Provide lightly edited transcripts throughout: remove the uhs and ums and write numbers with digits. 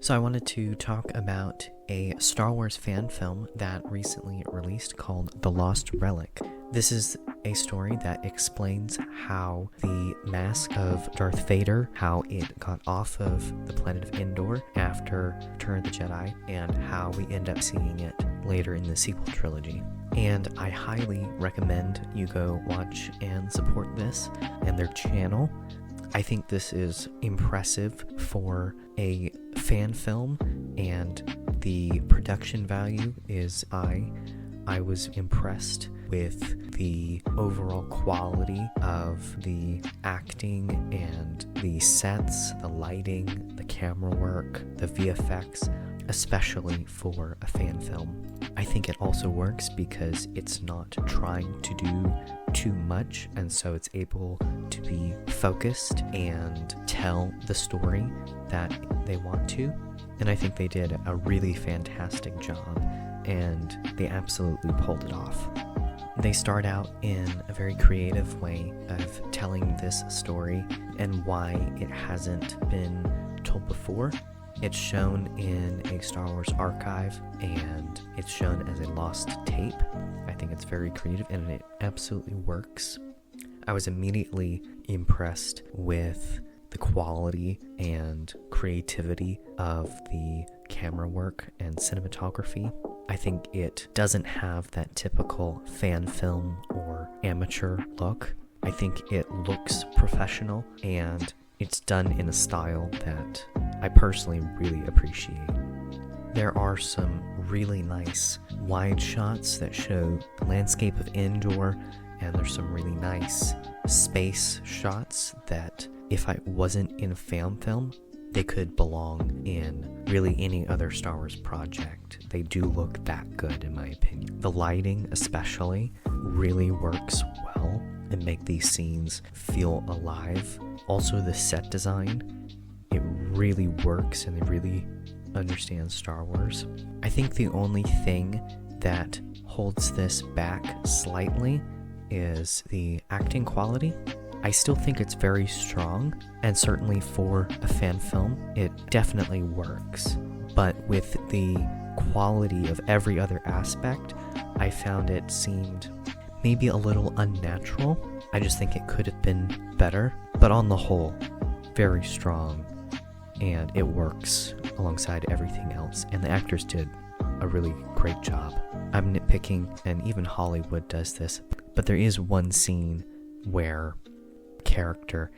So I wanted to talk about a Star Wars fan film that recently released called The Lost Relic. This is a story that explains how the mask of Darth Vader, how it got off of the planet of Endor after Return of the Jedi, and how we end up seeing it later in the sequel trilogy. And I highly recommend you go watch and support this and their channel. I think this is impressive for a fan film, and the production value is high. I was impressed with the overall quality of the acting and the sets, the lighting, the camera work, the VFX, especially for a fan film. I think it also works because it's not trying to do too much, and so it's able to be focused and tell the story that they want to. And I think they did a really fantastic job, and they absolutely pulled it off. They start out in a very creative way of telling this story and why it hasn't been told before. It's shown in a Star Wars archive, and it's shown as a lost tape. I think it's very creative, and it absolutely works. I was immediately impressed with the quality and creativity of the camera work and cinematography. I think it doesn't have that typical fan film or amateur look. I think it looks professional, and it's done in a style that I personally really appreciate. There are some really nice wide shots that show the landscape of Endor, and there's some really nice space shots that, if I wasn't in a fan film, they could belong in really any other Star Wars project. They do look that good, in my opinion. The lighting especially really works well and make these scenes feel alive. Also, the set design, it really works, and they really understand Star Wars. I think the only thing that holds this back slightly is the acting quality. I still think it's very strong, and certainly for a fan film, it definitely works. But with the quality of every other aspect, I found it seemed maybe a little unnatural. I just think it could have been better, but on the whole, very strong, and it works alongside everything else, and the actors did a really great job. I'm nitpicking, and even Hollywood does this, but there is one scene where character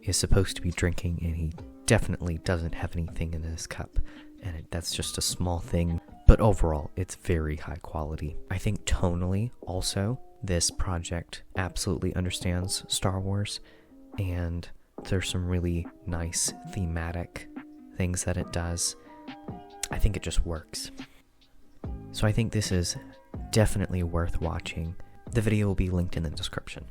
is supposed to be drinking, and he definitely doesn't have anything in his cup, and that's just a small thing, but overall it's very high quality. I think tonally also this project absolutely understands Star Wars, and there's some really nice thematic things that it does. I think it just works. So I think this is definitely worth watching. The video will be linked in the description.